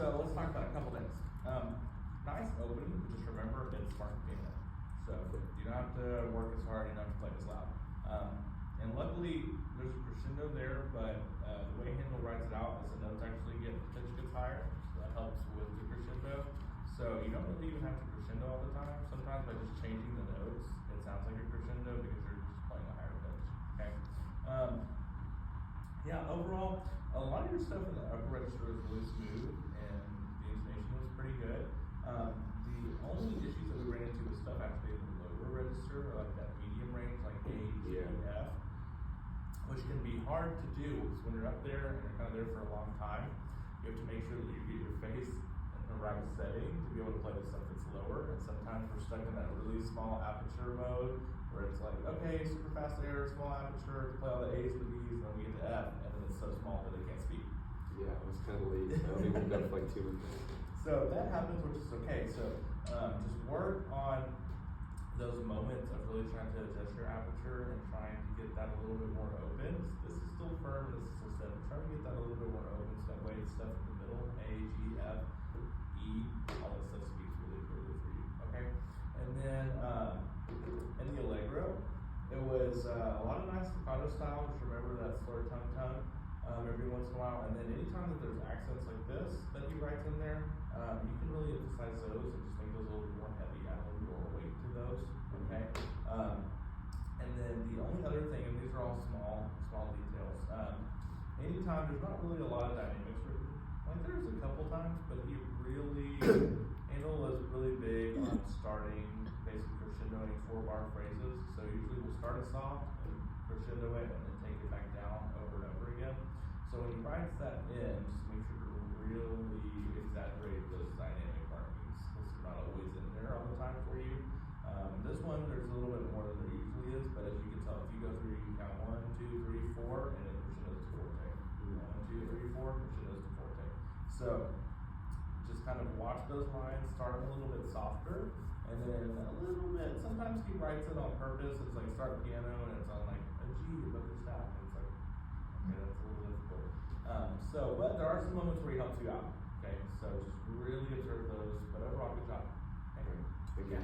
So let's talk about a couple things. Nice opening, but just remember it's Mark piano. So you don't have to work as hard, you don't have to play as loud. And luckily there's a crescendo there, but the way Handel writes it out is the notes actually the pitch gets higher, so that helps with the crescendo. So you don't really even have to crescendo all the time. Sometimes by just changing the notes, it sounds like a crescendo because you're just playing a higher pitch. Okay. Yeah, overall, a lot of your stuff in the upper register is really smooth and the intonation was pretty good. The only issues that we ran into with stuff actually in the lower register, like that medium range, like A, G, F, which can be hard to do because when you're up there and you're kind of there for a long time, you have to make sure that you get your face in the right setting to be able to play the stuff that's lower. And sometimes we're stuck in that really small aperture mode where it's like, okay, super fast air, small aperture to play all the A's and the B's, and then we get to F, and then it's so small that they can't speak. Yeah, it was kind of late. I only woke up like 2 minutes. So that happens, which is okay. So just work on those moments of really trying to adjust your aperture and trying to get that a little bit more open. This is still firm, this is still steady. Try to get that a little bit more open so that way it's stuff in the middle, A, G, F, E, all that stuff speaks really clearly for you, okay? And then in the Allegro, it was a lot of nice staccato style. Just remember that slur tongue every once in a while. And then anytime that there's accents like this that he writes in there, you can really emphasize those and just make those a little bit more heavy, add a little bit more weight to those, okay? And then the only other thing, and these are all small details, anytime there's not really a lot of dynamics written, like there's a couple times, but he really, Handel was really big on starting basically crescendoing 4-bar phrases. So usually we'll start it soft and crescendo it and then take it back down over and over again. So when he writes that in, just make sure to really exaggerate those dynamic markings because they're not always in there all the time for you. This one, there's a little bit more than there usually is, but as you can tell, if you go through, you can count 1, 2, 3, 4, and it crescendos to forte. 1, 2, 3, 4, crescendos to forte. So just kind of watch those lines, start them a little bit softer, and then a little bit, sometimes he writes it on purpose. It's like start piano and it's on like a G, but it's not. It's like, okay, that's a little difficult. But there are some moments where he helps you out. Okay, so just really observe those, but overall, good job. Okay. Thank you.